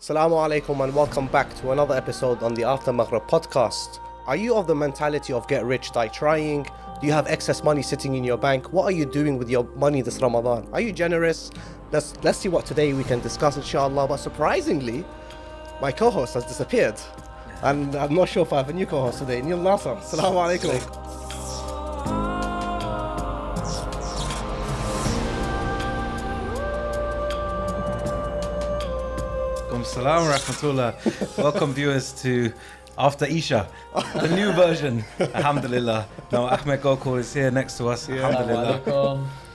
Assalamu alaikum and welcome back to another episode on the After Maghrib podcast. Are you of the mentality of get rich, die trying? Do you have excess money sitting in your bank? What are you doing with your money this Ramadan? Are you generous? Let's see what today we can discuss, inshallah. But surprisingly, my co-host has disappeared. And I'm not sure if I have a new co-host today. Neil Nasser. Assalamu alaikum. Salam rahmatullah. Welcome viewers to After Isha, the new version. Alhamdulillah. Now Ahmed Gokul is here next to us. Alhamdulillah.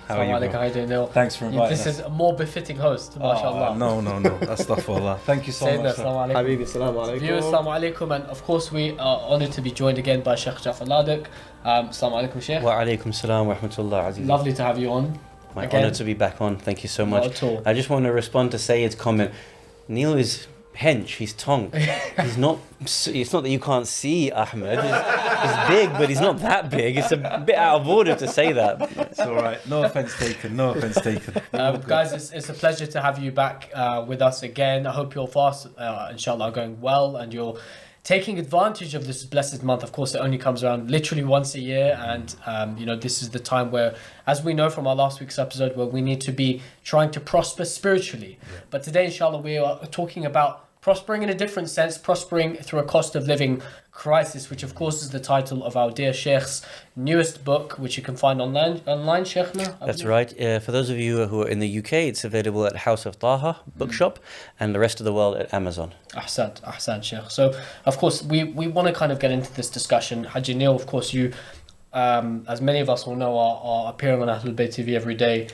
How are you? How are you doing, Neil? Thanks for inviting us. This is a more befitting host, mashallah. No. Astaghfirullah. Thank you so much. Assalamu alaikum. Habibi, assalamu alaikum. Viewers, assalamu alaikum. And of course, we are honoured to be joined again by Sheikh Jaffer Ladak. Assalamu alaikum, Sheikh. Wa alaikum salam wa rahmatullah, Aziz. Lovely to have you on. My honour to be back on. Thank you so much. Not at all. I just want to respond to Sayed's comment. Neil is hench, he's tongue. He's not, it's not that you can't see Ahmed. He's big, but he's not that big. It's a bit out of order to say that. It's all right. No offence taken. Guys, it's a pleasure to have you back with us again. I hope your fasts, inshallah, are going well and you're taking advantage of this blessed month. Of course, it only comes around literally once a year, and this is the time where, as we know from our last week's episode, where we need to be trying to prosper spiritually. Yeah. But today, inshallah, we are talking about prospering in a different sense, prospering through a cost of living crisis, which of course is the title of our dear Sheikh's newest book, which you can find online, Sheikhna. That's right. For those of you who are in the UK, it's available at House of Taha bookshop and the rest of the world at Amazon. Ahsan, Sheikh. So, of course, we want to kind of get into this discussion. Haji Neil, of course, you, as many of us will know, are appearing on Ahlul Bayt TV every day,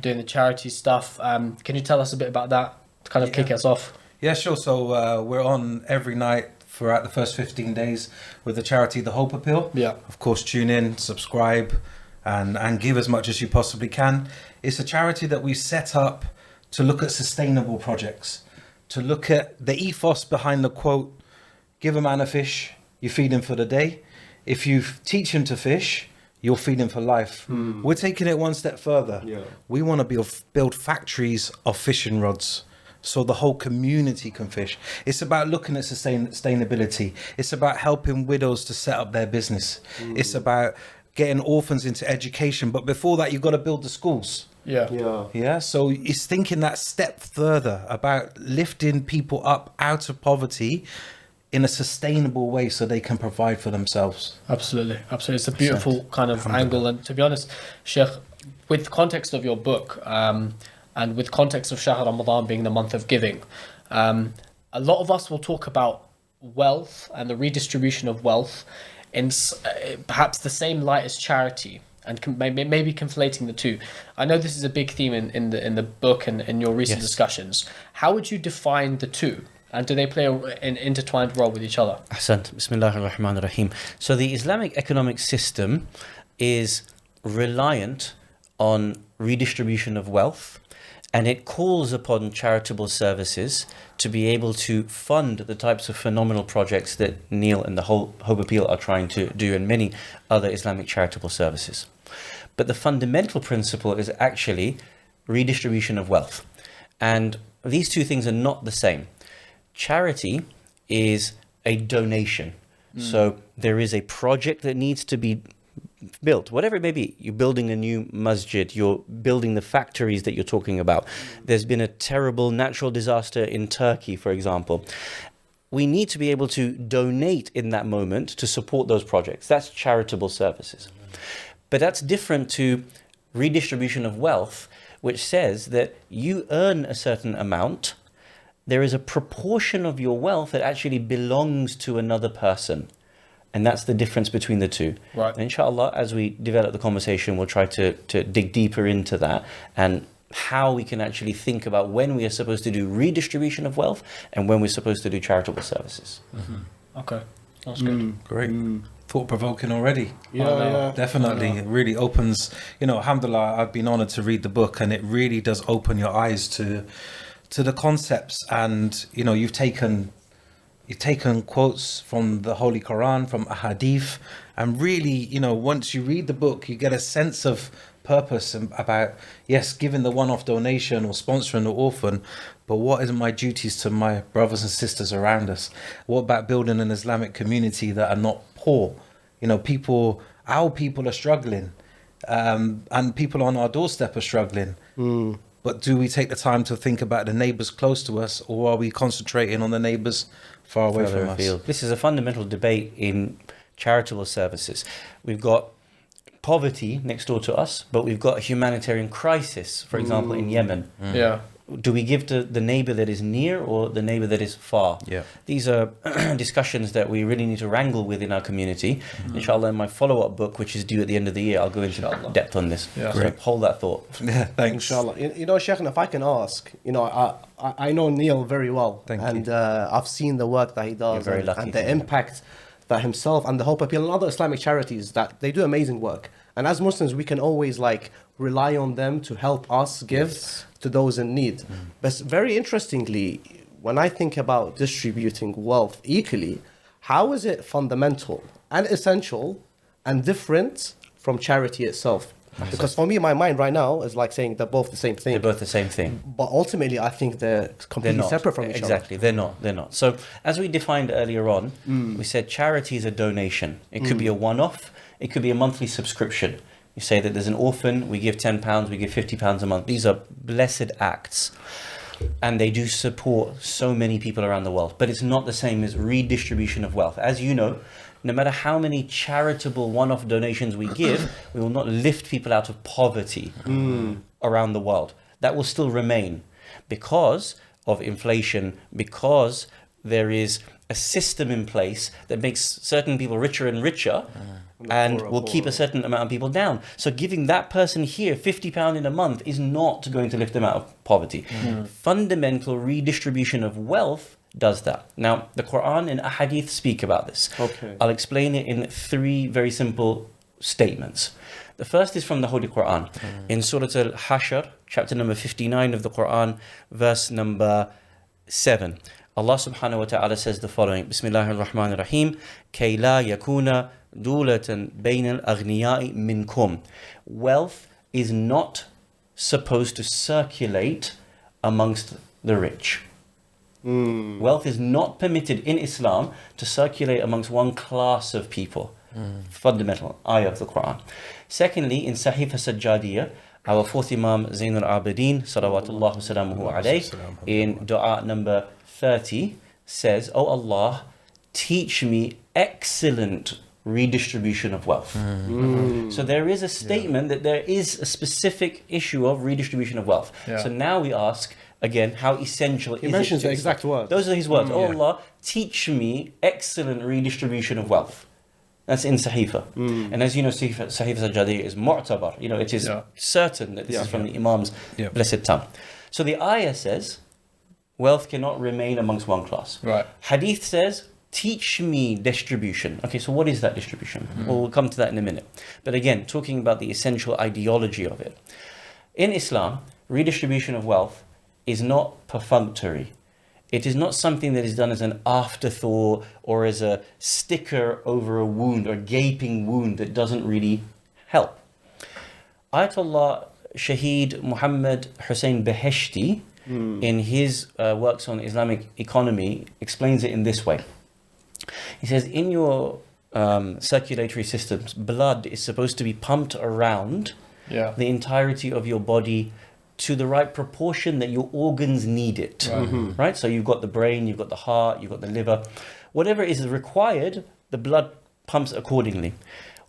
doing the charity stuff. Can you tell us a bit about that to kind of kick us off? Yeah, sure. So we're on every night throughout the first 15 days with the charity The Hope Appeal. Yeah. Of course, tune in, subscribe, and give as much as you possibly can. It's a charity that we set up to look at sustainable projects, to look at the ethos behind the quote, give a man a fish, you feed him for the day. If you teach him to fish, you'll feed him for life. We're taking it one step further. Yeah. We want to build factories of fishing rods, so the whole community can fish. It's about looking at sustainability. It's about helping widows to set up their business. It's about getting orphans into education. But before that, you've got to build the schools. Yeah. So it's thinking that step further about lifting people up out of poverty in a sustainable way so they can provide for themselves. Absolutely. It's a beautiful kind of angle. And to be honest, Sheikh, with the context of your book, and with context of Shahr Ramadan being the month of giving, a lot of us will talk about wealth and the redistribution of wealth in perhaps the same light as charity, and maybe conflating the two. I know this is a big theme in the book and in your recent discussions. How would you define the two? And do they play an intertwined role with each other? Ahsant. Bismillahir Rahmanir Rahim. So the Islamic economic system is reliant on redistribution of wealth, and it calls upon charitable services to be able to fund the types of phenomenal projects that Neil and the whole Hope Appeal are trying to do, and many other Islamic charitable services. But the fundamental principle is actually redistribution of wealth. And these two things are not the same. Charity is a donation. So there is a project that needs to be built, whatever it may be. You're building a new masjid, you're building the factories that you're talking about. There's been a terrible natural disaster in Turkey, for example. We need to be able to donate in that moment to support those projects. That's charitable services. But that's different to redistribution of wealth, which says that you earn a certain amount. There is a proportion of your wealth that actually belongs to another person. And that's the difference between the two. Right. And inshallah, as we develop the conversation, we'll try to dig deeper into that and how we can actually think about when we are supposed to do redistribution of wealth and when we're supposed to do charitable services. Okay, that's good. Great. Thought-provoking already. Yeah. Definitely. It really opens, alhamdulillah, I've been honored to read the book, and it really does open your eyes to the concepts. And, you've taken quotes from the Holy Quran, from Ahadith, and really, once you read the book, you get a sense of purpose about, yes, giving the one-off donation or sponsoring the orphan, but what is my duties to my brothers and sisters around us? What about building an Islamic community that are not poor? You know, our people are struggling, and people on our doorstep are struggling. But do we take the time to think about the neighbours close to us, or are we concentrating on the neighbours far away from us? This is a fundamental debate in charitable services. We've got poverty next door to us, but we've got a humanitarian crisis, for example, in Yemen. Yeah. Do we give to the neighbor that is near or the neighbor that is far? Yeah. These are discussions that we really need to wrangle with in our community. Inshallah, in my follow-up book, which is due at the end of the year, I'll go into depth on this. Yeah. So hold that thought. Yeah, thanks. Inshallah. You know, Sheikh, if I can ask, you know, I know Neil very well. Thank and you. I've seen the work that he does. You're very lucky and to the do that. impact that himself and the Hope Appeal and other Islamic charities, that they do amazing work. And as Muslims, we can always like rely on them to help us give to those in need. But very interestingly, when I think about distributing wealth equally, how is it fundamental and essential and different from charity itself? Because for me, my mind right now is like saying they're both the same thing. They're both the same thing. But ultimately, I think they're completely separate from each other. Exactly, they're not. So as we defined earlier on, we said charity is a donation. It could be a one-off, it could be a monthly subscription. You say that there's an orphan, we give £10, we give £50 a month. These are blessed acts. And they do support so many people around the world. But it's not the same as redistribution of wealth. As you know, no matter how many charitable one-off donations we give, we will not lift people out of poverty around the world. That will still remain because of inflation, because there is a system in place that makes certain people richer and richer and will keep a certain amount of people down. So giving that person here £50 in a month is not going to lift them out of poverty. Fundamental redistribution of wealth does that. Now, the Quran and Ahadith speak about this. Okay. I'll explain it in 3 very simple statements. The first is from the Holy Quran. In Surah Al-Hashr, chapter number 59 of the Quran, verse number 7. Allah subhanahu wa ta'ala says the following, Bismillahir Rahmanir Rahim, كَيْ لَا يَكُونَ دُولَةً بَيْنَ الْأَغْنِيَاءِ مِنْكُمْ. Wealth is not supposed to circulate amongst the rich. Wealth is not permitted in Islam to circulate amongst one class of people. Fundamental ayah of the Quran. Secondly, in Sahifa Sajjadiyah, our 4th Imam Zain al-Abidin, salawatullah wa salamuhu alayh, in dua number 30, says, "O Allah, teach me excellent redistribution of wealth." So there is a statement that there is a specific issue of redistribution of wealth. So now we ask, again, how essential is it? He mentions the exact words. Those are his words. "O Allah, teach me excellent redistribution of wealth." That's in Sahifa. And as you know, Sahifa Sajjadiyah is mu'tabar. You know, it is certain that this is from the Imam's blessed tongue. So the ayah says, wealth cannot remain amongst one class. Right. Hadith says, teach me distribution. Okay, so what is that distribution? Well, we'll come to that in a minute. But again, talking about the essential ideology of it. In Islam, redistribution of wealth is not perfunctory. It is not something that is done as an afterthought or as a sticker over a wound or gaping wound that doesn't really help. Ayatollah Shaheed Muhammad Hussein Beheshti, in his works on Islamic economy, explains it in this way. He says, in your circulatory systems, blood is supposed to be pumped around the entirety of your body to the right proportion that your organs need it. Right? So you've got the brain, you've got the heart, you've got the liver. Whatever is required, the blood pumps accordingly.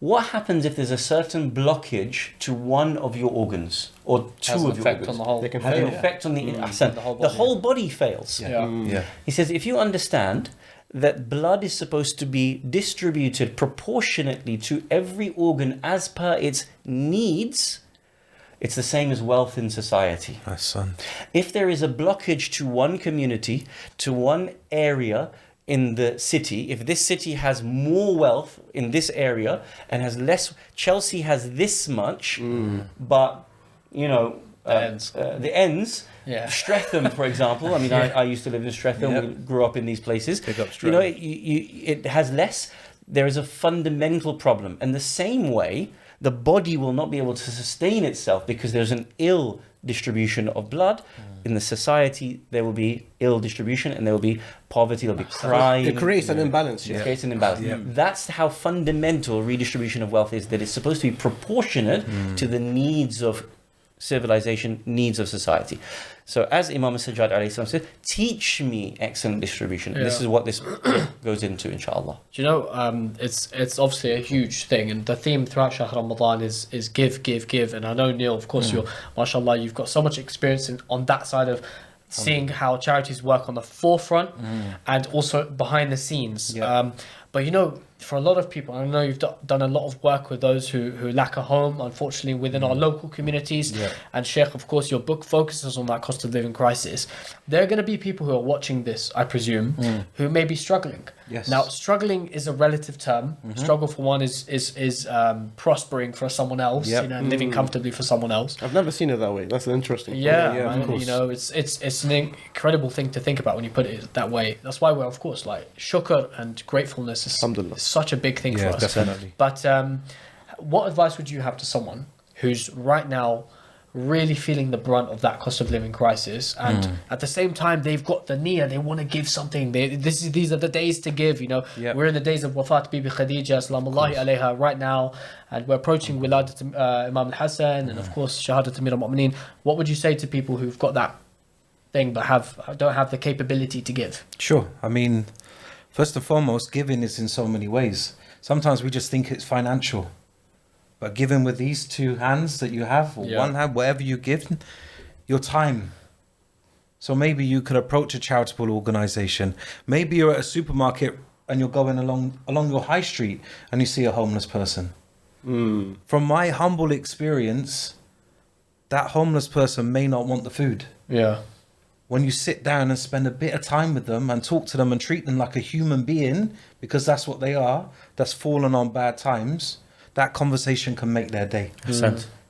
What happens if there's a certain blockage to one of your organs or two of your organs? On the whole. They can Has an fail. effect on the whole body fails. He says, if you understand that blood is supposed to be distributed proportionately to every organ as per its needs, it's the same as wealth in society. My son. If there is a blockage to one community, to one area in the city, if this city has more wealth in this area and has less, Chelsea has this much, but, you know, the ends, Streatham, for example. I mean, I used to live in Streatham. We grew up in these places. Pick up You know, it has less. There is a fundamental problem. And the same way the body will not be able to sustain itself because there's an ill distribution of blood. In the society, there will be ill distribution and there will be poverty, there'll be crime. It creates an imbalance. It creates an imbalance. That's how fundamental redistribution of wealth is, that it's supposed to be proportionate to the needs of civilization, needs of society. So as Imam Sajjad alayhi salam said, teach me excellent distribution. And this is what this goes into, inshallah. Do you know, it's obviously a huge thing, and the theme throughout Shahr Ramadan is give, give, give. And I know, Neil, of course, you're, mashallah, you've got so much experience on that side of seeing how charities work on the forefront and also behind the scenes. But you know, for a lot of people, I know you've done a lot of work with those who lack a home, unfortunately, within our local communities. And Sheikh, of course, your book focuses on that cost of living crisis. There are going to be people who are watching this, I presume, who may be struggling. Now, struggling is a relative term. Struggle for one is prospering for someone else, you know, and living comfortably for someone else. I've never seen it that way. That's an interesting point. Man, you know, it's an incredible thing to think about when you put it that way. That's why we're, of course, like shukr and gratefulness is such a big thing for us. Definitely. But what advice would you have to someone who's right now really feeling the brunt of that cost of living crisis, and at the same time they've got the niyyah, they want to give something, these are the days to give, you know. We're in the days of Wafat Bibi Khadija salamullahi alayha right now, and we're approaching Wiladat Imam al-Hassan and of course Shahadat Amir al-Mu'mineen. What would you say to people who've got that thing but don't have the capability to give? Sure. I mean, first and foremost, giving is in so many ways. Sometimes we just think it's financial. But giving with these two hands that you have, or one hand, whatever you give, your time. So maybe you could approach a charitable organization. Maybe you're at a supermarket and you're going along your high street and you see a homeless person. From my humble experience, that homeless person may not want the food. When you sit down and spend a bit of time with them and talk to them and treat them like a human being, because that's what they are, that's fallen on bad times, that conversation can make their day.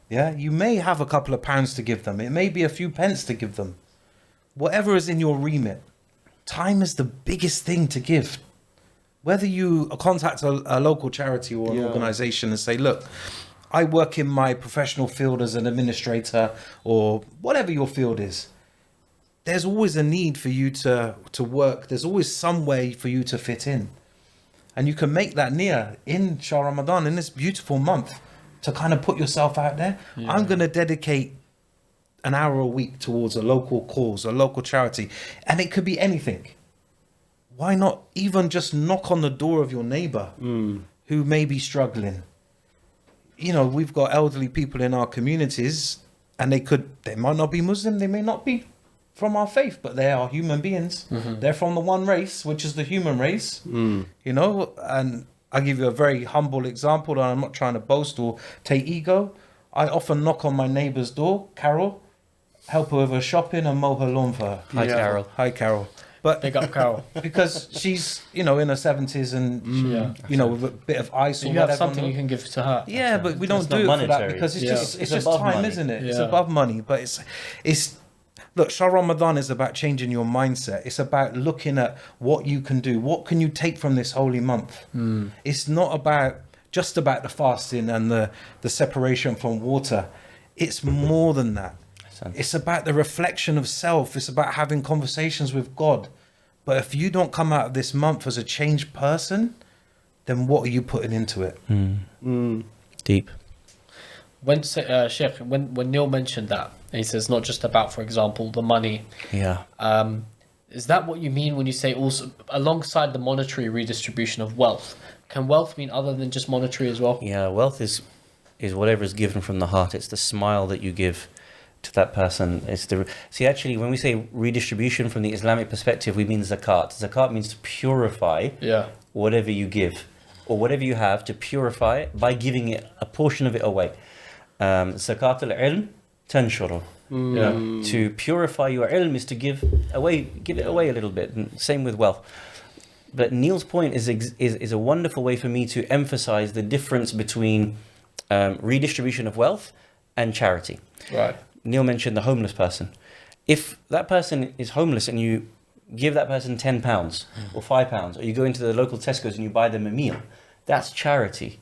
Yeah, you may have a couple of pounds to give them. It may be a few pence to give them. Whatever is in your remit, time is the biggest thing to give. Whether you contact a local charity or an organization and say, look, I work in my professional field as an administrator, or whatever your field is, there's always a need for you to work. There's always some way for you to fit in. And you can make that niyyah in Shahr Ramadan, in this beautiful month, to kind of put yourself out there. I'm going to dedicate an hour a week towards a local cause, a local charity. And it could be anything. Why not even just knock on the door of your neighbor who may be struggling? You know, we've got elderly people in our communities, and they might not be Muslim, they may not be from our faith, but they are human beings. They're from the one race, which is the human race. You know, and I'll give you a very humble example, and I'm not trying to boast or take ego. I often knock on my neighbour's door, Carol, help her with her shopping and mow her lawn for her. Hi, Carol. Hi, Carol. But Big up, Carol. because she's, you know, in her 70s and, you know, with a bit of ice or you whatever. have something you can give to her. Yeah, but we don't do it for that because it's just above time, money. isn't it? Yeah. It's above money, but it's look, Shahr Ramadan is about changing your mindset. It's about looking at what you can do. What can you take from this holy month? It's not about just about the fasting and the separation from water. It's more than that. It's about the reflection of self. It's about having conversations with God. But if you don't come out of this month as a changed person, then what are you putting into it? Deep. When Sheikh, when Neil mentioned that, and he says not just about, for example, the money. Is that what you mean when you say also alongside the monetary redistribution of wealth? Can wealth mean other than just monetary as well? Yeah, wealth is whatever is given from the heart. It's the smile that you give to that person. See, actually, when we say redistribution from the Islamic perspective, we mean zakat. Zakat means to purify whatever you give or whatever you have, to purify it by giving it a portion of it away. Zakat al-ilm tanshuru. To purify your ilm is to give it away a little bit. And same with wealth. But Neil's point is a wonderful way for me to emphasize the difference between redistribution of wealth and charity. Right. Neil mentioned the homeless person. If that person is homeless and you give that person £10 or £5, or you go into the local Tesco's and you buy them a meal, that's charity.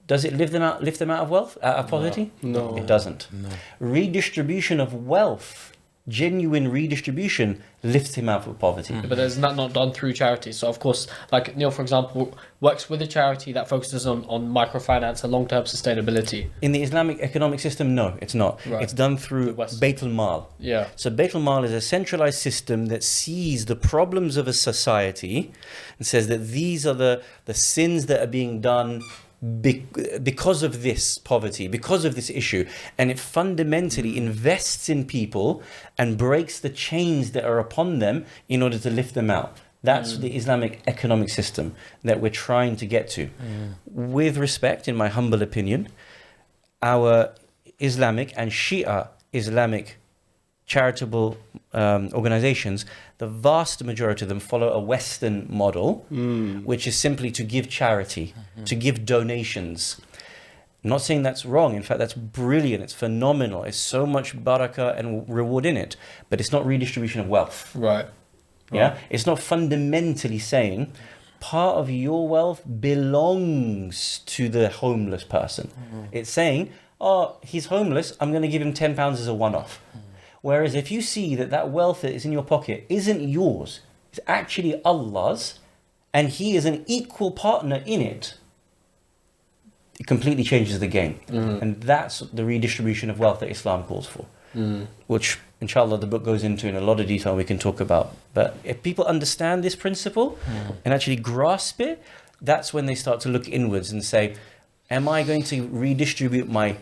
Does it lift them out of wealth, out of poverty? No. It doesn't. No. Redistribution of wealth, genuine redistribution, lifts him out of poverty. But there's not done through charity. So of course, like Neil, for example, works with a charity that focuses on microfinance and long-term sustainability. In the Islamic economic system, no, it's not. Right. It's done through The West. Bayt al-Mal. Yeah. So Bayt al-Mal is a centralized system that sees the problems of a society and says that these are the sins that are being done because of this poverty, because of this issue, and it fundamentally invests in people and breaks the chains that are upon them in order to lift them out. That's the Islamic economic system that we're trying to get to. With respect, in my humble opinion, our Islamic and Shia Islamic charitable organizations, the vast majority of them follow a Western model, which is simply to give charity, to give donations. I'm not saying that's wrong. In fact, that's brilliant. It's phenomenal. It's so much barakah and reward in it, but it's not redistribution of wealth. Right. Yeah, it's not fundamentally saying part of your wealth belongs to the homeless person. It's saying, oh, he's homeless, I'm going to give him £10 as a one-off. Whereas if you see that wealth that is in your pocket isn't yours, it's actually Allah's, and he is an equal partner in it, it completely changes the game. And that's the redistribution of wealth that Islam calls for, which inshallah the book goes into in a lot of detail we can talk about. But if people understand this principle and actually grasp it, that's when they start to look inwards and say, am I going to redistribute my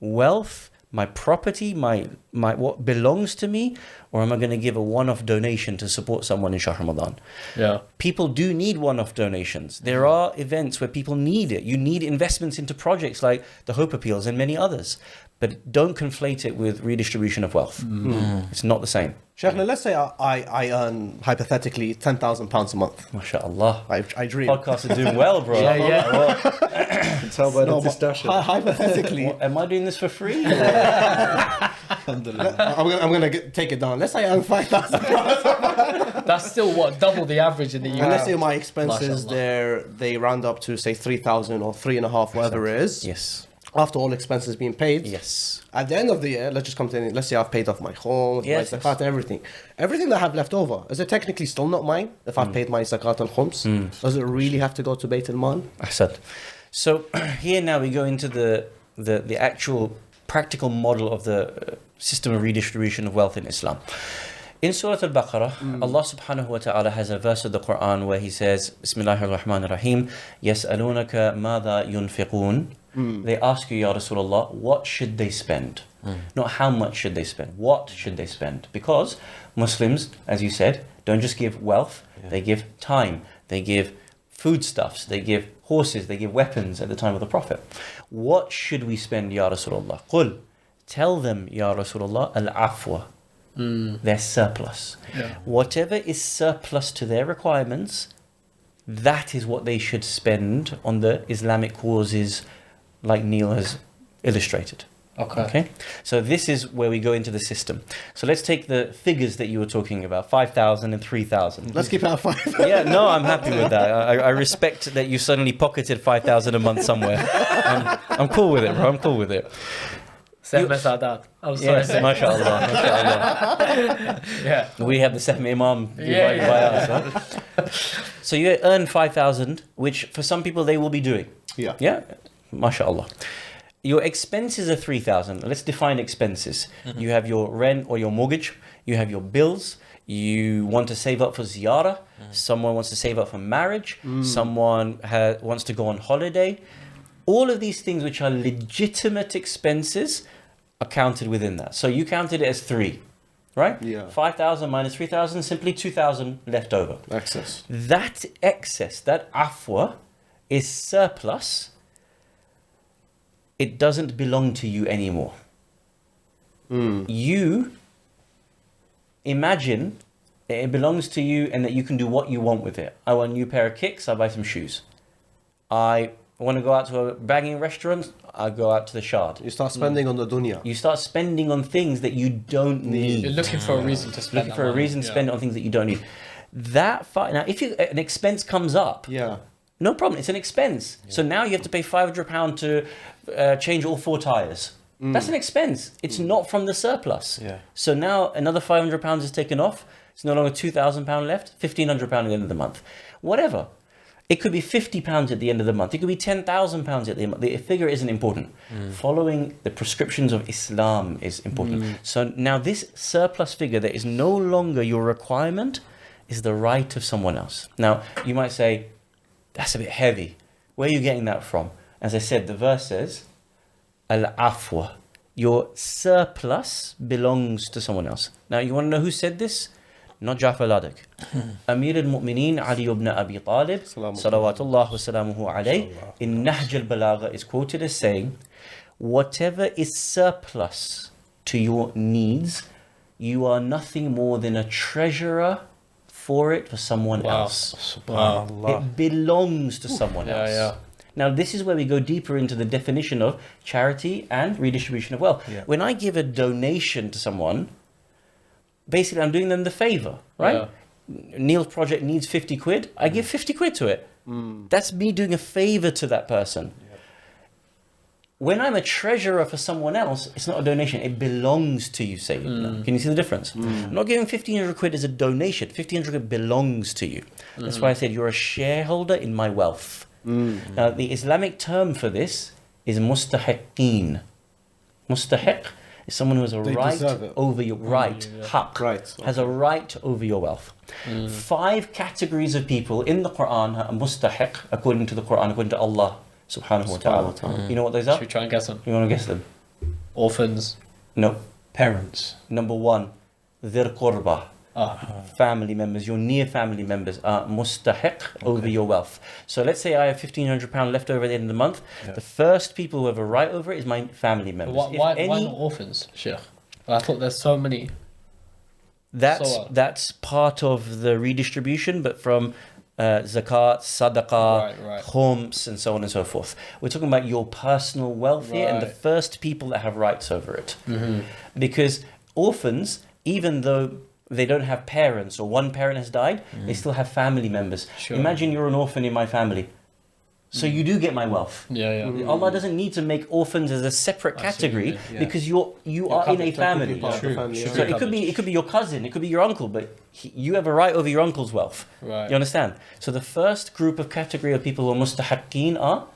wealth, my property, my what belongs to me, or am I going to give a one-off donation to support someone in Shahr Ramadan? Yeah. People do need one-off donations. There are events where people need it. You need investments into projects like the Hope Appeals and many others. But don't conflate it with redistribution of wealth. It's not the same. Sheikh, let's say I earn hypothetically £10,000 a month. MashaAllah. I dream. Podcasts are doing well, bro. Yeah. Tell by the No, but discussion. hypothetically, Am I doing this for free? Alhamdulillah. I'm gonna take it down. Let's say I earn £5,000. That's still what, double the average in the And let's UK. say my expenses they round up to say 3,000 or 3.5, whatever it is. Yes. After all expenses being paid. Yes. At the end of the year, let's just come to let's say I've paid off my home, Yes, my zakat, everything. Everything that I have left over, is it technically still not mine if I've paid my zakat and khums? Does it really have to go to Bayt al-Mal? Ahsan. So here now we go into the actual practical model of the system of redistribution of wealth in Islam. In Surah Al-Baqarah, Allah subhanahu wa ta'ala has a verse of the Quran where he says, Bismillahir Rahmanir Rahim, Yas'alunaka madha yunfiqun. They ask you, Ya Rasulullah, what should they spend? Not how much should they spend, what should they spend? Because Muslims, as you said, don't just give wealth, they give time, they give foodstuffs, they give horses, they give weapons at the time of the Prophet. What should we spend, Ya Rasulullah? Qul, tell them, Ya Rasulullah, al-afwa. Their surplus. Whatever is surplus to their requirements, that is what they should spend on the Islamic causes, like Neil has illustrated. Okay. So this is where we go into the system. So let's take the figures that you were talking about, 5,000 and 3,000. Let's keep it at 5. Yeah, no, I'm happy with that. I respect that you suddenly pocketed 5,000 a month somewhere. I'm cool with it, bro. I'm cool with it. Same as Sadat. I'm sorry. Yes, mashallah, mashallah. Yeah. We have the Sahm Imam divided Yeah. by us. Huh? So you earn 5,000, which for some people they will be doing. Yeah. Yeah, mashallah. Your expenses are 3,000. Let's define expenses. You have your rent or your mortgage. You have your bills. You want to save up for ziyarah. Someone wants to save up for marriage. Someone wants to go on holiday. All of these things which are legitimate expenses are counted within that. So you counted it as 3, right? Yeah. 5,000 minus 3,000, simply 2,000 left over. Excess. That excess, that afwa, is surplus. It doesn't belong to you anymore. You imagine that it belongs to you and that you can do what you want with it. I want a new pair of kicks, I buy some shoes. I want to go out to a banging restaurant, I go out to the Shard. You start spending on the dunya. You start spending on things that you don't need. You're looking for a reason to spend Looking for a reason to spend it on things that you don't need. That now, if an expense comes up, Yeah. No problem. It's an expense. So now you have to pay £500 to change all 4 tires. That's an expense. It's not from the surplus. Yeah. So now another £500 is taken off. It's no longer £2,000 left. £1,500 at the end of the month. Whatever. It could be £50 at the end of the month. It could be £10,000 at the end of the month. The figure isn't important. Following the prescriptions of Islam is important. So now this surplus figure that is no longer your requirement is the right of someone else. Now, you might say, that's a bit heavy. Where are you getting that from? As I said, the verse says, Al-afwa. Your surplus belongs to someone else. Now, you want to know who said this? Not Jaffer Ladak. Amir al-Mu'mineen Ali ibn Abi Talib, salawatullah wa salamuhu alayh, in Nahj al-Balagha is quoted as saying, whatever is surplus to your needs, you are nothing more than a treasurer for it for someone else. Subhanallah. It belongs to someone else. Yeah. Now, this is where we go deeper into the definition of charity and redistribution of wealth. Yeah. When I give a donation to someone, basically I'm doing them the favor, right? Neil's project needs 50 quid. I give 50 quid to it. That's me doing a favor to that person. When I'm a treasurer for someone else, it's not a donation. It belongs to you, Sayyidina. Can you see the difference? I'm not giving 1,500 quid as a donation. 1,500 quid belongs to you. That's why I said you're a shareholder in my wealth. Now, the Islamic term for this is mustahiqeen. Mustahiq is someone who has a right over your haq, has a right over your wealth. 5 categories of people in the Quran are mustahiq, according to the Quran, according to Allah subhanahu wa ta'ala. You know what those are? Should we try and guess them? You want to guess them? Orphans. No. Parents. Number 1, dhir qurba. Family members, your near family members are mustahiq over your wealth. So let's say I have £1,500 left over at the end of the month. The first people who have a right over it is my family members. Why not orphans, Sheikh? I thought there's so many. That's part of the redistribution, but from zakat, sadaqah, khums, and so on and so forth. We're talking about your personal wealth here and the first people that have rights over it. Because orphans, even though they don't have parents or one parent has died, they still have family members. Imagine you're an orphan in my family. So you do get my wealth. Allah doesn't need to make orphans as a separate category because you are in a family. So it could be your cousin, it could be your uncle, but you have a right over your uncle's wealth. You understand? So the first group of category of people who are mustahaqqeen are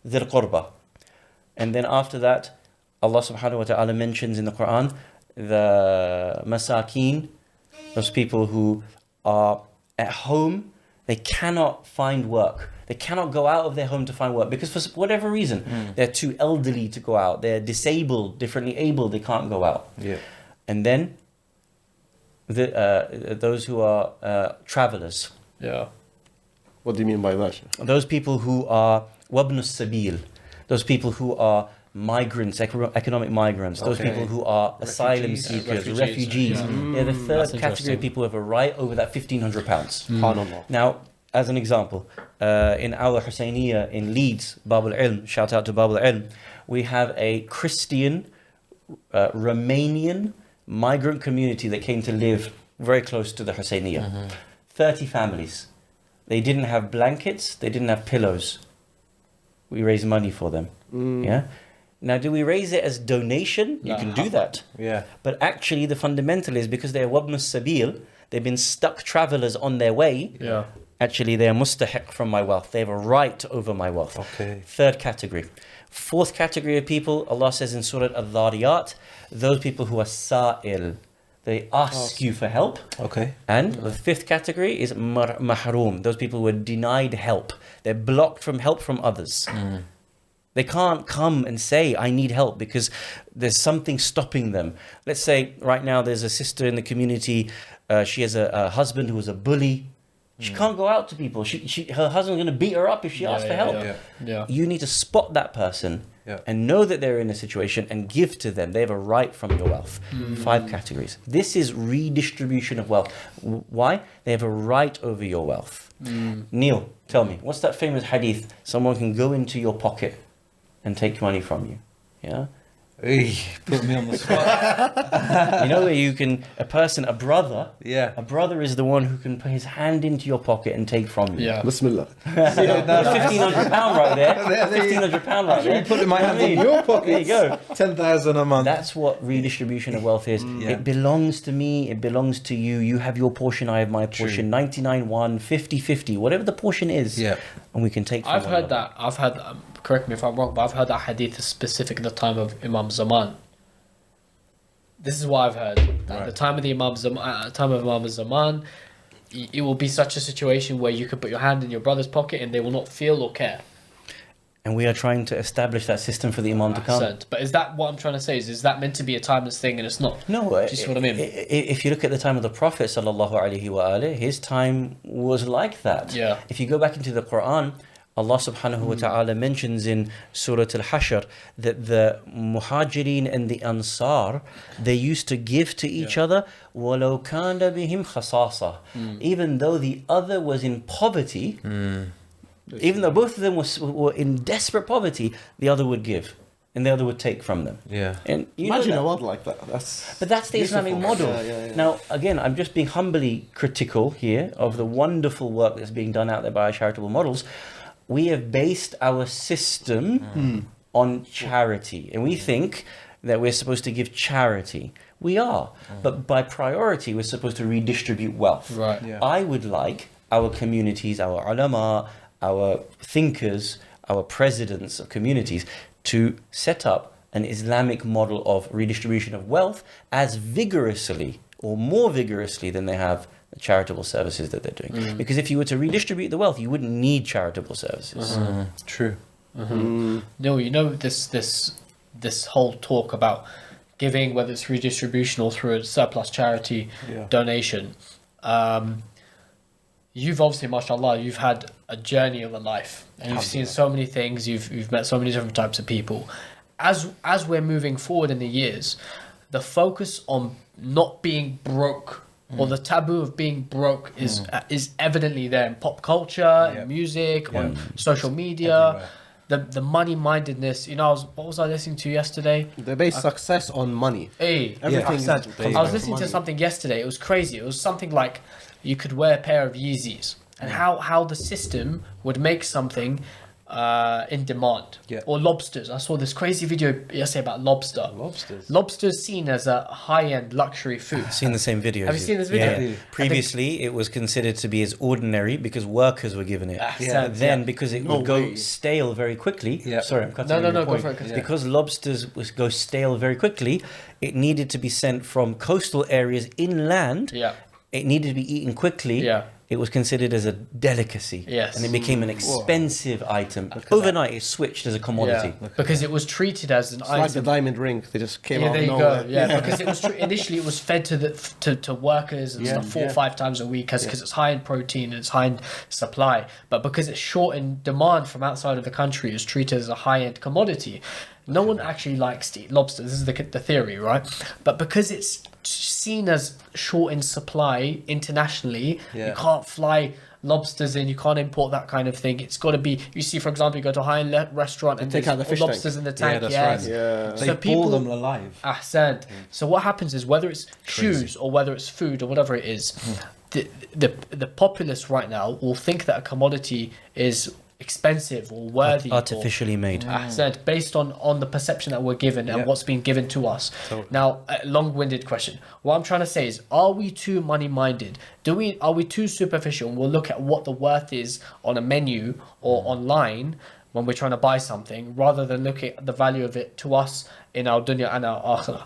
dhir qurba. And then after that, Allah subhanahu wa ta'ala mentions in the Quran the masakeen, those people who are at home, they cannot find work. They cannot go out of their home to find work because for whatever reason, they're too elderly to go out. They're disabled, differently able, they can't go out. And then those who are travelers. What do you mean by that? Those people who are wabnus sabil, those people who are migrants, economic migrants, those people who are asylum seekers, refugees. They're the third category of people who have a right over that £1,500. Now, as an example, in our Husseiniya in Leeds, Bab al-Ilm, shout out to Bab al-Ilm, we have a Christian, Romanian migrant community that came to live very close to the Husseiniya. 30 families. They didn't have blankets, they didn't have pillows. We raised money for them. Now, do we raise it as donation? You can do that. But actually, the fundamental is because they're wabnus sabil, they've been stuck travelers on their way. Actually, they are mustahiq from my wealth. They have a right over my wealth. Third category. Fourth category of people, Allah says in Surah Al-Dhariyat, those people who are sa'il. They ask you for help. And the fifth category is mahroom. Those people who are denied help. They're blocked from help from others. They can't come and say, I need help because there's something stopping them. Let's say right now there's a sister in the community. She has a husband who is a bully. She can't go out to people. Her husband's going to beat her up if she asks for help. You need to spot that person and know that they're in a situation and give to them. They have a right from your wealth. 5 categories. This is redistribution of wealth. Why? They have a right over your wealth. Neil, tell me, what's that famous hadith? Someone can go into your pocket and take money from you. Hey, put me on the spot. You know where you can, a brother, Yeah. a brother is the one who can put his hand into your pocket and take from you. Yeah. Bismillah. £1,500 right there. £1,500 right there. Putting my hands in your your pocket. There you go. 10,000 a month. That's what redistribution of wealth is. Yeah. It belongs to me, it belongs to you. You have your portion, I have my portion. 99-1, 50-50, whatever the portion is. Yeah. And we can take from I've one heard another. that. I've heard. Correct me if I'm wrong, but I've heard that hadith is specific at the time of Imam Zaman. This is what I've heard. At the time of the Imam Zaman, it will be such a situation where you could put your hand in your brother's pocket and they will not feel or care. And we are trying to establish that system for the Imam to come. But is that what I'm trying to say? Is that meant to be a timeless thing and it's not? No, Do you see what I mean? If you look at the time of the Prophet sallallahu alaihi wasallam, his time was like that. Yeah. If you go back into the Quran, Allah subhanahu wa ta'ala mentions in Surah Al-Hashr that the Muhajirin and the Ansar, they used to give to each other وَلَوْ كَانَ بِهِمْ خَصَاصَةً. Even though the other was in poverty, even though both of them were in desperate poverty, the other would give and the other would take from them. Yeah. And you Imagine know a that. world like that. But that's the Islamic model. Yeah. Now, again, I'm just being humbly critical here of the wonderful work that's being done out there by our charitable models. We have based our system on charity, and we think that we're supposed to give charity. We are, but by priority, we're supposed to redistribute wealth. Right. Yeah. I would like our communities, our ulama, our thinkers, our presidents of communities to set up an Islamic model of redistribution of wealth as vigorously or more vigorously than they have the charitable services that they're doing. Because if you were to redistribute the wealth, you wouldn't need charitable services. True. No, you know this whole talk about giving, whether it's redistribution or through a surplus charity donation. You've obviously, mashallah, you've had a journey of a life, and you've seen so many things. You've met so many different types of people. As we're moving forward in the years, the focus on not being broke or the taboo of being broke is evidently there in pop culture, in music, on social media. The money-mindedness. You know, what was I listening to yesterday? They base success on money. Hey, Everything Yeah. comes I was down to listening to money. something yesterday. It was crazy. It was something like you could wear a pair of Yeezys, and how the system would make something in demand. Yeah. Or lobsters. I saw this crazy video yesterday about lobster. Lobster's seen as a high-end luxury food. I've seen the same video. Have you seen this video? Yeah. Previously, it was considered to be as ordinary because workers were given it. Then, because it would go stale very quickly. Yeah. Sorry, I'm cutting No, your go point. for it. Because lobsters go stale very quickly, it needed to be sent from coastal areas inland. Yeah. It needed to be eaten quickly. Yeah. It was considered as a delicacy. Yes. And it became an expensive item. Overnight, it switched as a commodity. Because it was treated as an It's like the item. diamond ring. They just came out There of you nowhere. go. Yeah, because it was initially it was fed to workers and stuff 4 or 5 times a week because it's high in protein and it's high in supply. But because it's short in demand from outside of the country, it's treated as a high end commodity. No one actually likes to eat lobster. This is the theory, right? But because it's seen as short in supply internationally, you can't fly lobsters in, you can't import that kind of thing. It's got to be, you see, for example, you go to a high-end restaurant and take there's out the fish lobsters in the tank. that's Yes. right. Yeah. They So boil them alive. Ahsan. So what happens is whether it's shoes or whether it's food or whatever it is, the populace right now will think that a commodity is expensive or worthy Artificially made. Ahsan, based on the perception that we're given and what's been given to us. Now, a long-winded question. What I'm trying to say is, are we too money-minded? Are we too superficial? And we'll look at what the worth is on a menu or online when we're trying to buy something, rather than looking at the value of it to us in our dunya and our akhirah.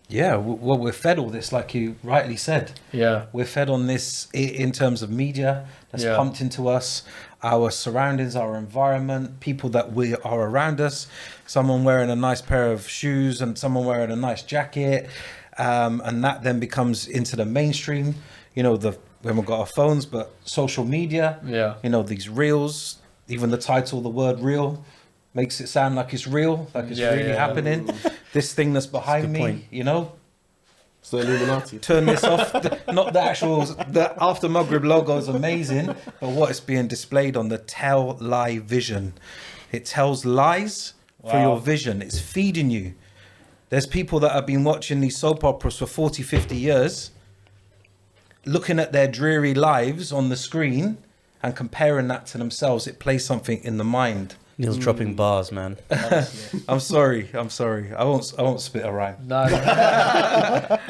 Yeah, well, we're fed all this, like you rightly said. Yeah. We're fed on this in terms of media that's Yeah. pumped into us, our surroundings, our environment, people that we are around us. Someone wearing a nice pair of shoes and someone wearing a nice jacket, and that then becomes into the mainstream. You know, we haven't got our phones, but social media. Yeah. You know, these reels. Even the title, the word "real," makes it sound like it's real, like it's really happening. This thing that's behind me, point. you know. It's the Illuminati. Turn this off. Not the actual. The After Maghrib logo is amazing, but what is being displayed on the tell lie vision. It tells lies for your vision. It's feeding you. There's people that have been watching these soap operas for 40, 50 years, looking at their dreary lives on the screen and comparing that to themselves. It plays something in the mind. Neil's dropping bars, man. Honestly. I'm sorry. I won't spit a rhyme. No.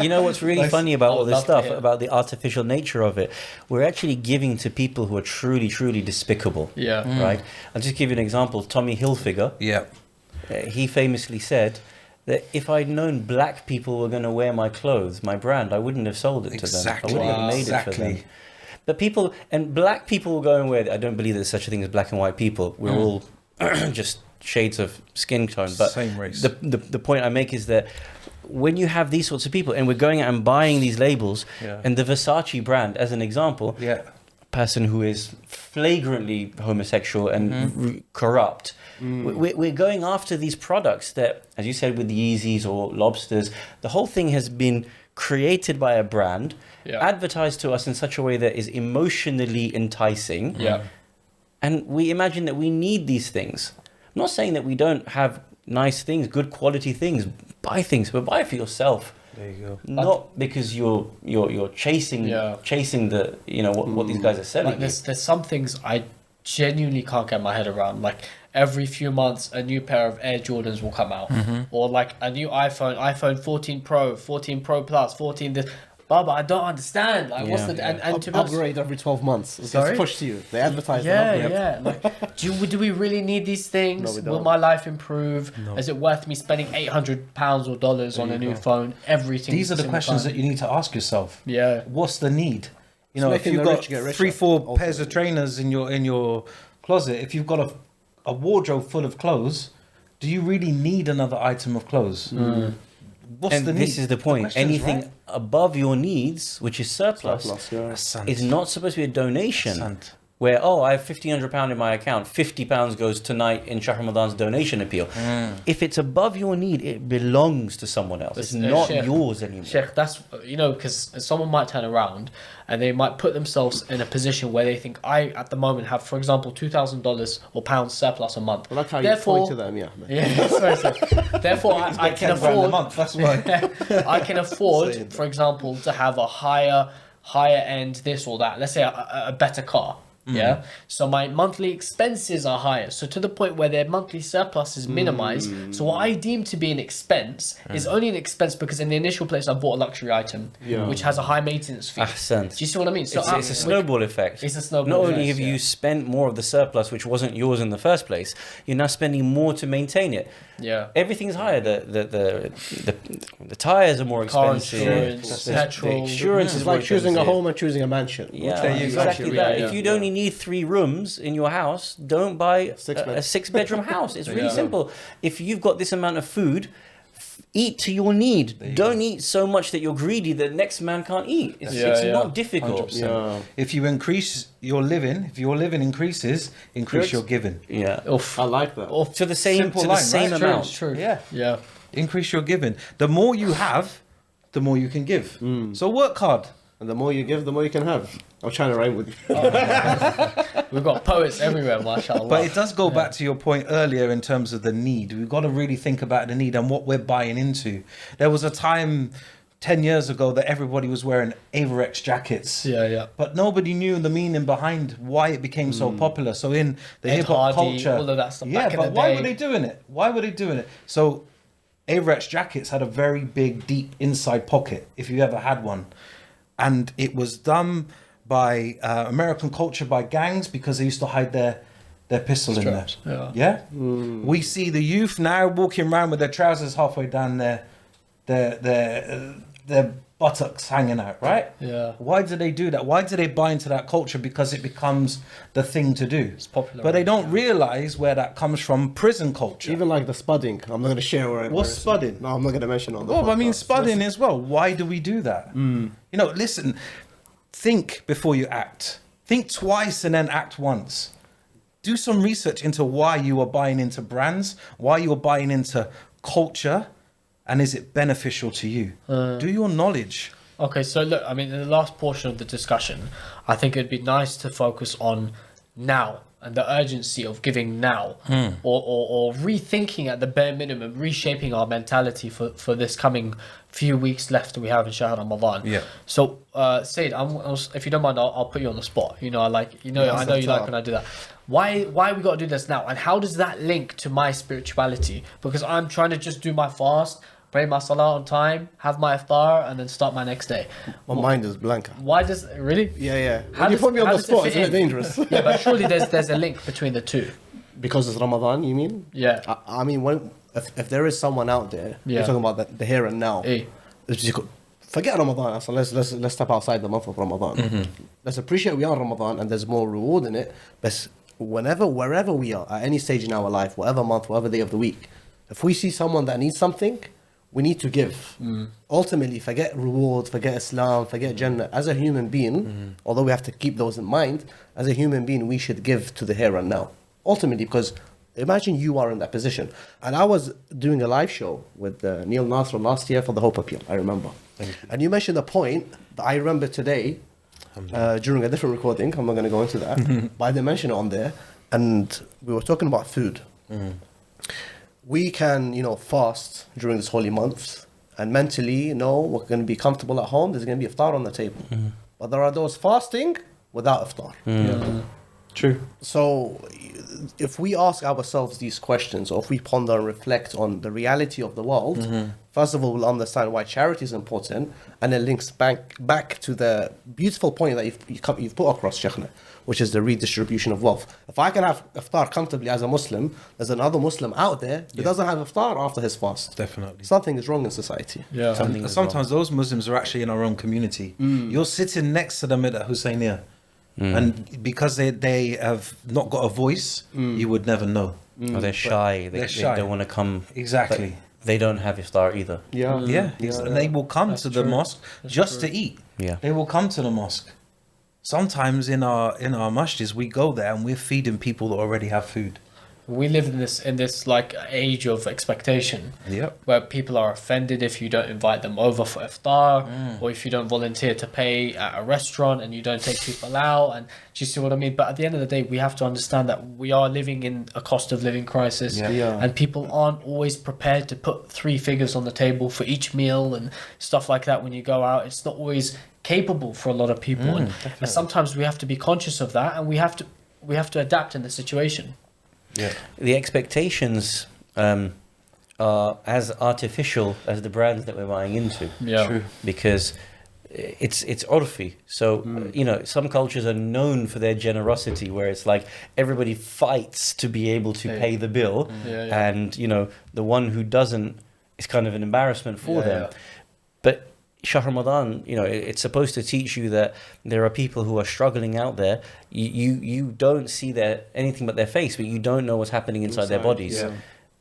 You know what's really Nice. funny about all this Love to stuff, hear. about the artificial nature of it? We're actually giving to people who are truly, truly despicable. Yeah. Right? I'll just give you an example. Tommy Hilfiger, Yeah. he famously said that if I'd known black people were going to wear my clothes, my brand, I wouldn't have sold it to them. Exactly. I wouldn't have made it for them. But people, and black people will go and wear it. I don't believe there's such a thing as black and white people. We're all just shades of skin tone. But Same race. the point I make is that when you have these sorts of people and we're going out and buying these labels, Yeah. and the Versace brand, as an example, Yeah. person who is flagrantly homosexual and corrupt. We're going after these products that, as you said, with the Yeezys or Lobsters, the whole thing has been created by a brand, advertised to us in such a way that is emotionally enticing. Yeah. And we imagine that we need these things. I'm not saying that we don't have nice things, good quality things, buy things, but buy it for yourself. There you go. Not because you're chasing the what these guys are selling. Like there's some things I genuinely can't get my head around. Like every few months, a new pair of Air Jordans will come out, or like a new iPhone 14 Pro, 14 Pro Plus, 14 this. Baba, I don't understand. Like, what's the and to be honest, Upgrade every 12 months. It Sorry? gets pushed to you. They advertise yeah, an upgrade. yeah. Like, do we really need these things? No, we Will don't. my life improve? Is it worth me spending £800 or dollars on a new phone? Everything. These are the questions that you need to ask yourself. Yeah. What's the need? You know, It's if making you've the got rich get richer, 3-4 pairs of ultimately. trainers in your closet, if you've got a wardrobe full of clothes, do you really need another item of clothes? What's and the need? this is the point. question's Anything right. above your needs, which is surplus, yeah. is not supposed to be a donation. Sant. Where, I have £1,500 in my account, £50 goes tonight in Shah Ramadan's donation appeal. If it's above your need, it belongs to someone else. It's not Sheikh, yours anymore. Sheikh, that's, because someone might turn around and they might put themselves in a position where they think, I, at the moment, have, for example, $2,000 or pounds surplus a month. I like how Therefore, you point to them, yeah. Man. Yeah, sorry. Therefore, I can £10,000 a afford. month, that's why. I can afford, for example, to have a higher end this or that. Let's say a better car. Yeah. So my monthly expenses are higher. So to the point where their monthly surplus is minimized. So what I deem to be an expense is only an expense because in the initial place I bought a luxury item, which has a high maintenance fee. Ahsant. Do you see what I mean? So It's a snowball effect. It's a snowball Not only effect, have you yeah. spent more of the surplus, which wasn't yours in the first place, you're now spending more to maintain it. Yeah. Everything's higher. The tires are more Car expensive. insurance, The petrol. insurance is It's more like choosing a expensive. home and choosing a mansion. Yeah, There you go. exactly Yeah, that. yeah. If you'd only need 3 rooms in your house, don't buy a 6-bedroom house. It's really simple. If you've got this amount of food, eat to your need. Don't eat so much that you're greedy that the next man can't eat. It's not difficult. 100%. Yeah. If you increase your living, if your living increase your giving. Yeah. Oof. I like that. Oof. To the same Simple to the line, same right? True, amount. it's true. Yeah. Yeah. Increase your giving. The more you have, the more you can give. So work hard. And the more you give, the more you can have. I'm trying to rhyme with you. We've got poets everywhere, mashallah. But it does go back to your point earlier in terms of the need. We've got to really think about the need and what we're buying into. There was a time 10 years ago that everybody was wearing Averex jackets. Yeah. But nobody knew the meaning behind why it became so popular. So in the Ed hip hop Hardy, culture, all of that stuff yeah, back in but the why day. were they doing it? Why were they doing it? So Averex jackets had a very big, deep inside pocket, if you ever had one. And it was done by American culture, by gangs, because they used to hide their pistol in there. Yeah. Yeah? We see the youth now walking around with their trousers halfway down their buttocks hanging out, right? Yeah. Why do they do that? Why do they buy into that culture? Because it becomes the thing to do. It's popular, But they don't realize where that comes from, prison culture. Even like the spudding. I'm not going to share where it What's is. spudding? No, I'm not going to mention on the Well, I mean, podcast. spudding as well. Why do we do that? You know, listen, think before you act. Think twice and then act once. Do some research into why you are buying into brands, why you are buying into culture, and is it beneficial to you? Do your knowledge. Okay, so look, I mean, in the last portion of the discussion, I think it'd be nice to focus on now. and the urgency of giving now, or rethinking at the bare minimum, reshaping our mentality for this coming few weeks left we have in Shahr Ramadan. Yeah. So, Said, if you don't mind, I'll put you on the spot. I know you like when I do that. Why we got to do this now, and how does that link to my spirituality? Because I'm trying to just do my fast, pray my salah on time, have my iftar, and then start my next day. My mind is blank. Why does really? Yeah. How When you does- put me on how the does it spot, fit isn't it in? dangerous? Yeah, but surely there's a link between the two. Because it's Ramadan, you mean? Yeah. I mean, if there is someone out there, Yeah. you're talking about the here and now. Eh. Forget Ramadan. So let's step outside the month of Ramadan. Let's appreciate we are in Ramadan and there's more reward in it. But wherever we are, at any stage in our life, whatever month, whatever day of the week, if we see someone that needs something, we need to give. Ultimately, forget reward, forget Islam, forget Jannah. As a human being, although we have to keep those in mind, as a human being, we should give to the here and now. Ultimately, because imagine you are in that position. And I was doing a live show with Neil Nasser last year for the Hope Appeal, I remember. And you mentioned a point that I remember today during a different recording. I'm not going to go into that, but I did mention it on there. And we were talking about food. We can, fast during this holy month and mentally know we're going to be comfortable at home. There's going to be iftar on the table. But there are those fasting without iftar. True. So if we ask ourselves these questions, or if we ponder and reflect on the reality of the world, first of all, we'll understand why charity is important, and it links back to the beautiful point that you've put across, Sheikhna, which is the redistribution of wealth. If I can have iftar comfortably as a Muslim, there's another Muslim out there who doesn't have iftar after his fast. Definitely. Something is wrong in society. Yeah. Sometimes those Muslims are actually in our own community. You're sitting next to them at Husseiniya. And because they have not got a voice, you would never know. Or they're shy. They don't want to come. Exactly. They don't have iftar either. And they will come to the mosque just to eat. Yeah. They will come to the mosque. Sometimes in our masjids, we go there and we're feeding people that already have food. We live in this like age of expectation, where people are offended if you don't invite them over for iftar, or if you don't volunteer to pay at a restaurant and you don't take people out. And do you see what I mean? But at the end of the day, we have to understand that we are living in a cost of living crisis, and people aren't always prepared to put 3 figures on the table for each meal and stuff like that. When you go out, it's not always capable for a lot of people, and sometimes we have to be conscious of that, and we have to adapt in the situation. The expectations are as artificial as the brands that we're buying into. True. Because it's urfi. So, some cultures are known for their generosity, where it's like everybody fights to be able to pay the bill. And, the one who doesn't is kind of an embarrassment for them. But Shahr Ramadan, it's supposed to teach you that there are people who are struggling out there. You don't see anything but their face, but you don't know what's happening inside their bodies.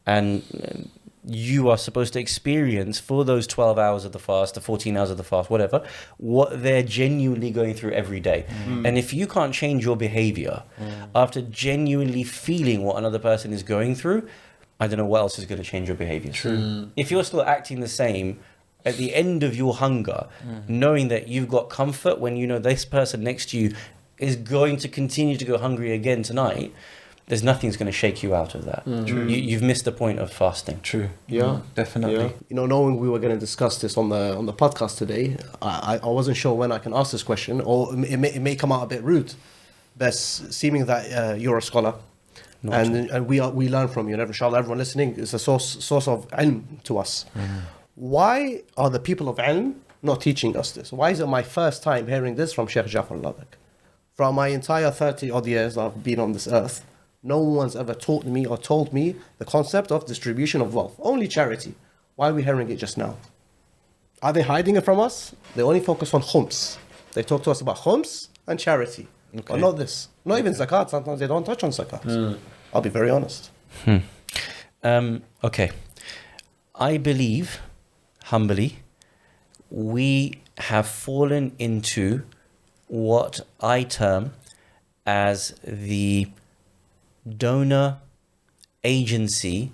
And you are supposed to experience for those 12 hours of the fast, the 14 hours of the fast, whatever, what they're genuinely going through every day. And if you can't change your behavior after genuinely feeling what another person is going through, I don't know what else is going to change your behavior. If you're still acting the same at the end of your hunger, knowing that you've got comfort when you know this person next to you is going to continue to go hungry again tonight, there's nothing's going to shake you out of that. You've missed the point of fasting. Definitely. Knowing we were going to discuss this on the podcast today, I wasn't sure when I can ask this question, or it may come out a bit rude, but seeming that you're a scholar, and we learn from you, and inshallah everyone listening is a source of ilm to us. Why are the people of ilm not teaching us this? Why is it my first time hearing this from Sheikh Jaffer Ladak? From my entire 30 odd years I've been on this earth, no one's ever taught me or told me the concept of distribution of wealth. Only charity. Why are we hearing it just now? Are they hiding it from us? They only focus on khums. They talk to us about khums and charity. But not this. Not even zakat. Sometimes they don't touch on zakat. I'll be very honest. Okay. I believe, humbly, we have fallen into what I term as the donor agency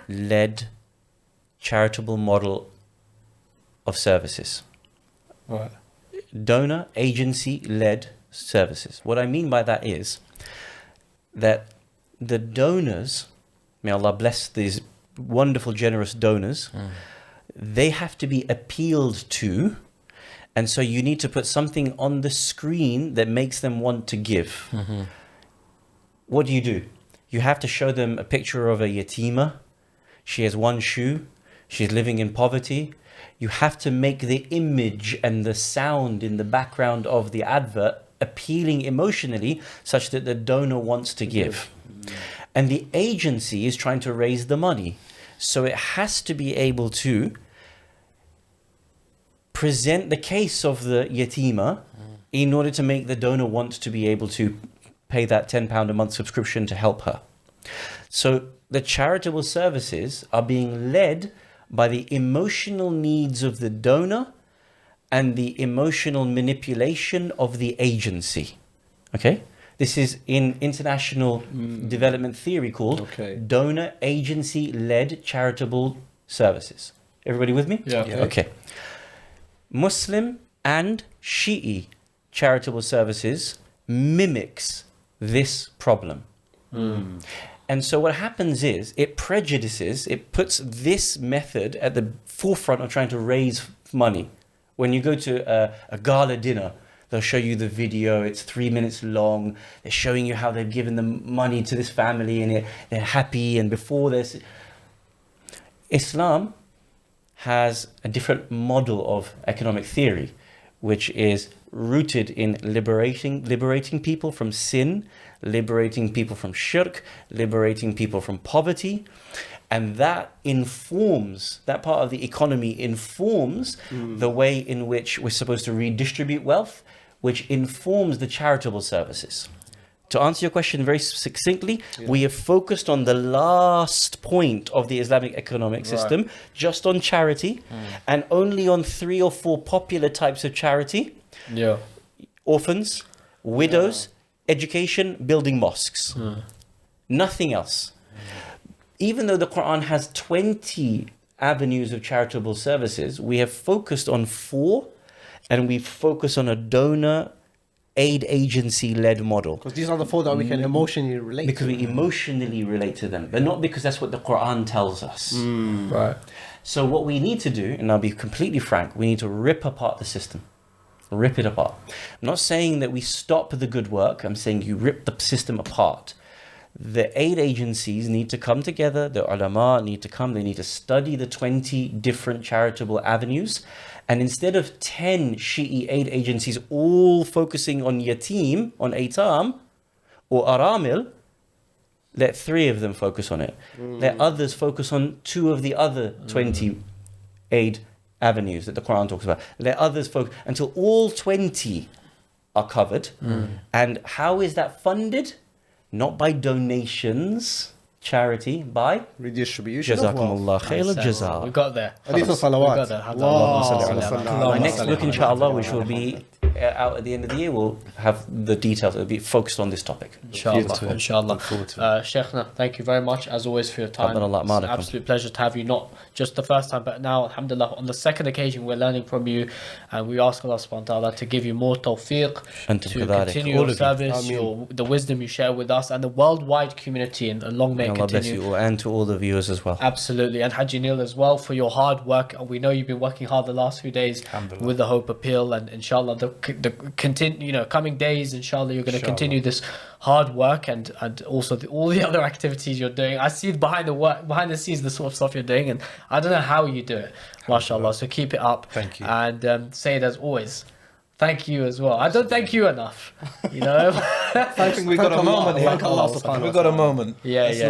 led charitable model of services. Right. Donor agency led services. What I mean by that is that the donors, may Allah bless these wonderful, generous donors, they have to be appealed to. And so you need to put something on the screen that makes them want to give. What do? You have to show them a picture of a yatima. She has one shoe. She's living in poverty. You have to make the image and the sound in the background of the advert appealing emotionally such that the donor wants to give. And the agency is trying to raise the money. So it has to be able to present the case of the yatima in order to make the donor want to be able to pay that £10 a month subscription to help her. So the charitable services are being led by the emotional needs of the donor and the emotional manipulation of the agency. Okay? This is in international development theory called donor agency led charitable services. Everybody with me? Yeah. Okay. Muslim and Shi'i charitable services mimics this problem. And so what happens is it prejudices, it puts this method at the forefront of trying to raise money. When you go to a gala dinner, they'll show you the video, it's 3 minutes long, they're showing you how they've given the money to this family and they're happy, and before this. Islam has a different model of economic theory, which is rooted in liberating people from sin, liberating people from shirk, liberating people from poverty. And that informs, that part of the economy informs the way in which we're supposed to redistribute wealth, which informs the charitable services. To answer your question very succinctly, we have focused on the last point of the Islamic economic system, just on charity, and only on 3 or 4 popular types of charity. Orphans, widows, education, building mosques. Nothing else. Even though the Quran has 20 avenues of charitable services, we have focused on 4, and we focus on a donor aid agency led model. Because these are the 4 that we can emotionally relate because to. we emotionally relate to them, but not because that's what the Quran tells us. Right. So what we need to do, and I'll be completely frank, we need to rip apart the system. Rip it apart. I'm not saying that we stop the good work. I'm saying you rip the system apart. The aid agencies need to come together. The ulama need to come. They need to study the 20 different charitable avenues. And instead of 10 Shi'i aid agencies all focusing on yatim, on aitam, or aramil, let 3 of them focus on it. Let others focus on 2 of the other 20 aid avenues that the Quran talks about. Let others focus until all 20 are covered. And how is that funded? Not by donations, charity, by redistribution. Jazakumullah khairal jaza. We got there. Salawat. My next book, inshallah, which will be out at the end of the year, will have the details. It'll be focused on this topic. Inshallah. Sheikhna, thank you very much, as always, for your time. It's an absolute pleasure to have you, not just the first time, but now, alhamdulillah, on the second occasion, we're learning from you, and we ask Allah subhanahu wa ta'ala to give you more tawfiq, to continue your service, the wisdom you share with us, and the worldwide community, and long may it Allah bless continue. you all, and to all the viewers as well. Absolutely. And Haji Neil as well, for your hard work. We know you've been working hard the last few days with the Hope Appeal, and inshallah the coming days, inshallah you're going to continue this hard work, and also all the other activities you're doing. I see behind the scenes the sort of stuff you're doing, and I don't know how you do it, mashallah. So keep it up. Thank you. And say it as always, thank you as well. I don't thank you enough, you know. I think we got a moment here. We got a moment. Yeah, That's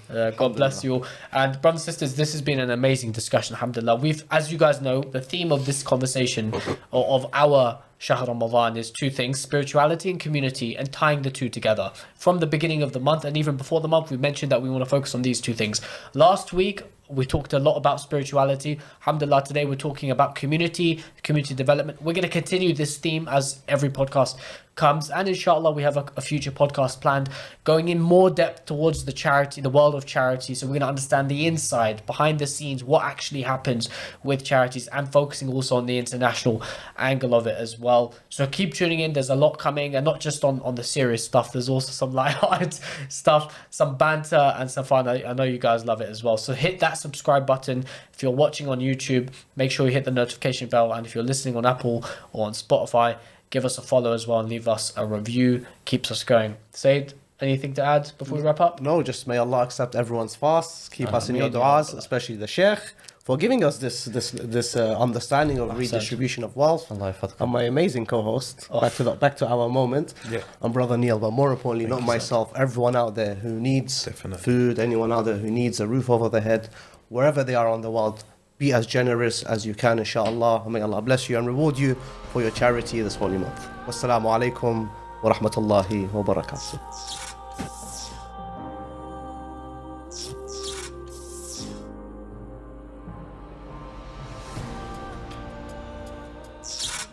lovely. God bless you all. And brothers and sisters, this has been an amazing discussion, alhamdulillah. As you guys know, the theme of this conversation, or of our Shahr Ramadan, is 2 things: spirituality and community, and tying the 2 together. From the beginning of the month, and even before the month, we mentioned that we want to focus on these 2 things. Last week, we talked a lot about spirituality. Alhamdulillah, today we're talking about community development. We're going to continue this theme as every podcast comes, and inshallah we have a future podcast planned going in more depth towards the world of charity, so we're going to understand the inside, behind the scenes, what actually happens with charities, and focusing also on the international angle of it as well. So keep tuning in, there's a lot coming, and not just on the serious stuff, there's also some light-hearted stuff, some banter and some fun. I know you guys love it as well, so hit that subscribe button. If you're watching on YouTube, make sure you hit the notification bell, and if you're listening on Apple or on Spotify, give us a follow as well and leave us a review. Keeps us going. Said, anything to add before we wrap up? No, just may Allah accept everyone's fasts, keep us in your du'as, especially the Sheikh, for giving us this understanding of redistribution of wealth, and my amazing co-host. Back to our moment, and brother Neil, but more importantly, not myself, everyone out there who needs food, anyone out there who needs a roof over their head, wherever they are on the world, be as generous as you can, inshallah. May Allah bless you and reward you for your charity this holy month. Wassalamu alaikum wa rahmatullahi wa barakatuh.